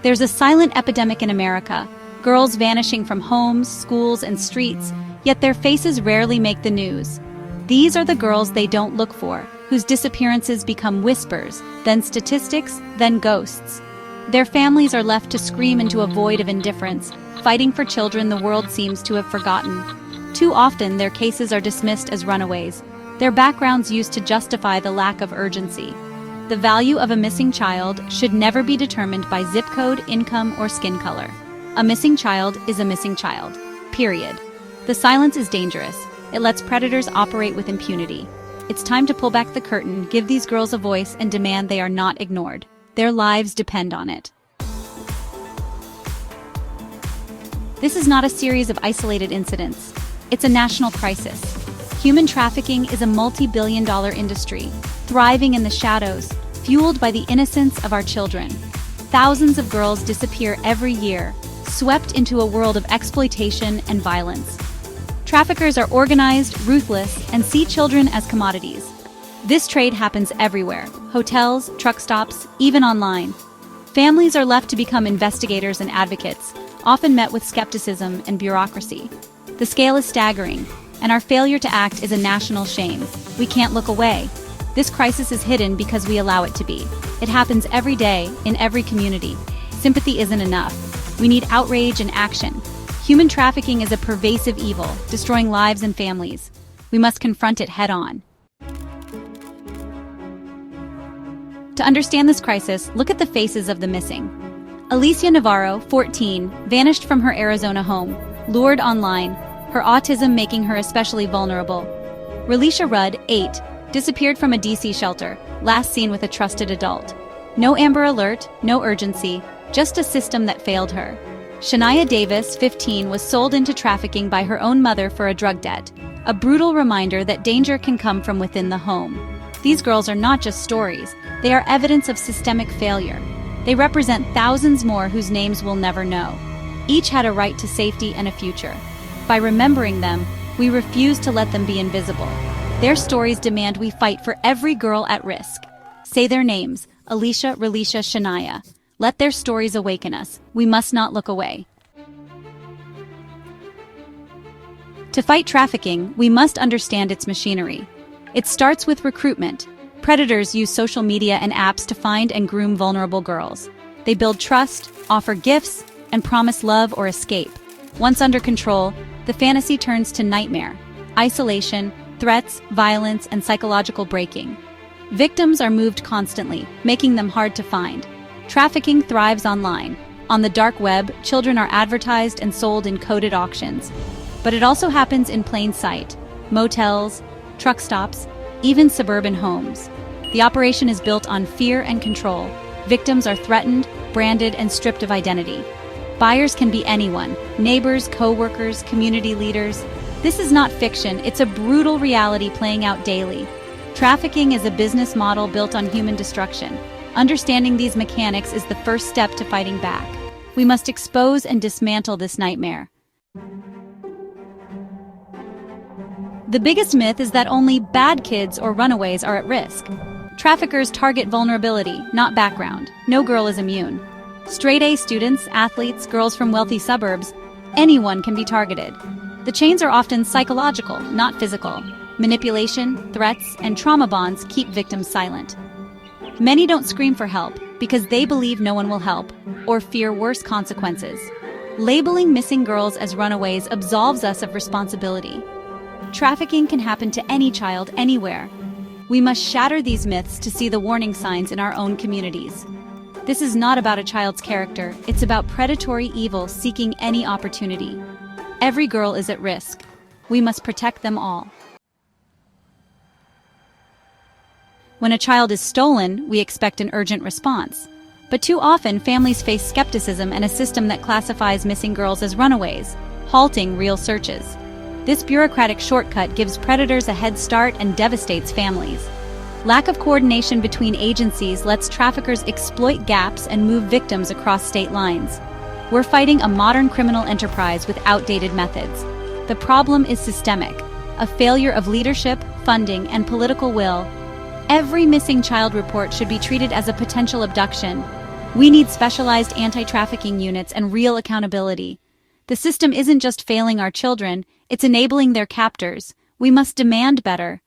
There's a silent epidemic in America, girls vanishing from homes, schools, and streets, yet their faces rarely make the news. These are the girls they don't look for, whose disappearances become whispers, then statistics, then ghosts. Their families are left to scream into a void of indifference, fighting for children the world seems to have forgotten. Too often, their cases are dismissed as runaways, their backgrounds used to justify the lack of urgency. The value of a missing child should never be determined by zip code, income, or skin color. A missing child is a missing child. Period. The silence is dangerous. It lets predators operate with impunity. It's time to pull back the curtain, give these girls a voice, and demand they are not ignored. Their lives depend on it. This is not a series of isolated incidents. It's a national crisis. Human trafficking is a multi-billion-dollar industry, thriving in the shadows, fueled by the innocence of our children. Thousands of girls disappear every year, swept into a world of exploitation and violence. Traffickers are organized, ruthless, and see children as commodities. This trade happens everywhere: hotels, truck stops, even online. Families are left to become investigators and advocates, often met with skepticism and bureaucracy. The scale is staggering, and our failure to act is a national shame. We can't look away. This crisis is hidden because we allow it to be. It happens every day, in every community. Sympathy isn't enough. We need outrage and action. Human trafficking is a pervasive evil, destroying lives and families. We must confront it head-on. To understand this crisis, look at the faces of the missing. Alicia Navarro, 14, vanished from her Arizona home, lured online, her autism making her especially vulnerable. Relisha Rudd, 8, disappeared from a DC shelter, last seen with a trusted adult. No Amber Alert, no urgency, just a system that failed her. Shania Davis, 15, was sold into trafficking by her own mother for a drug debt, a brutal reminder that danger can come from within the home. These girls are not just stories, they are evidence of systemic failure. They represent thousands more whose names we'll never know. Each had a right to safety and a future. By remembering them, we refuse to let them be invisible. Their stories demand we fight for every girl at risk. Say their names: Alicia, Relisha, Shania. Let their stories awaken us. We must not look away. To fight trafficking, we must understand its machinery. It starts with recruitment. Predators use social media and apps to find and groom vulnerable girls. They build trust, offer gifts, and promise love or escape. Once under control, the fantasy turns to nightmare: isolation, threats, violence, and psychological breaking. Victims are moved constantly, making them hard to find. Trafficking thrives online. On the dark web, children are advertised and sold in coded auctions. But it also happens in plain sight: motels, truck stops, even suburban homes. The operation is built on fear and control. Victims are threatened, branded, and stripped of identity. Buyers can be anyone: neighbors, co-workers, community leaders. This is not fiction, it's a brutal reality playing out daily. Trafficking is a business model built on human destruction. Understanding these mechanics is the first step to fighting back. We must expose and dismantle this nightmare. The biggest myth is that only bad kids or runaways are at risk. Traffickers target vulnerability, not background. No girl is immune. Straight-A students, athletes, girls from wealthy suburbs, anyone can be targeted. The chains are often psychological, not physical. Manipulation, threats, and trauma bonds keep victims silent. Many don't scream for help because they believe no one will help or fear worse consequences. Labeling missing girls as runaways absolves us of responsibility. Trafficking can happen to any child anywhere. We must shatter these myths to see the warning signs in our own communities. This is not about a child's character, it's about predatory evil seeking any opportunity. Every girl is at risk. We must protect them all. When a child is stolen, we expect an urgent response. But too often, families face skepticism and a system that classifies missing girls as runaways, halting real searches. This bureaucratic shortcut gives predators a head start and devastates families. Lack of coordination between agencies lets traffickers exploit gaps and move victims across state lines. We're fighting a modern criminal enterprise with outdated methods. The problem is systemic: a failure of leadership, funding, and political will. Every missing child report should be treated as a potential abduction. We need specialized anti-trafficking units and real accountability. The system isn't just failing our children, it's enabling their captors. We must demand better.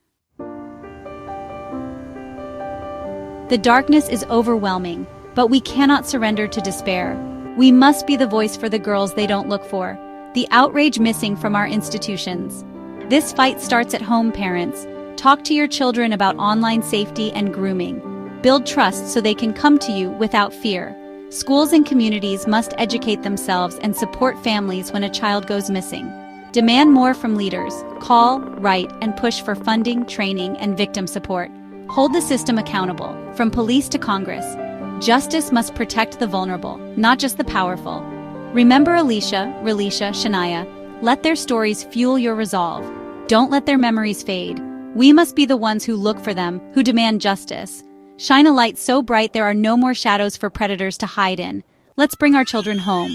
The darkness is overwhelming, but we cannot surrender to despair. We must be the voice for the girls they don't look for, the outrage missing from our institutions. This fight starts at home, parents. Talk to your children about online safety and grooming. Build trust so they can come to you without fear. Schools and communities must educate themselves and support families when a child goes missing. Demand more from leaders. Call, write, and push for funding, training, and victim support. Hold the system accountable, from police to Congress. Justice must protect the vulnerable, not just the powerful. Remember Alicia, Relisha, Shania. Let their stories fuel your resolve. Don't let their memories fade. We must be the ones who look for them, who demand justice. Shine a light so bright there are no more shadows for predators to hide in. Let's bring our children home.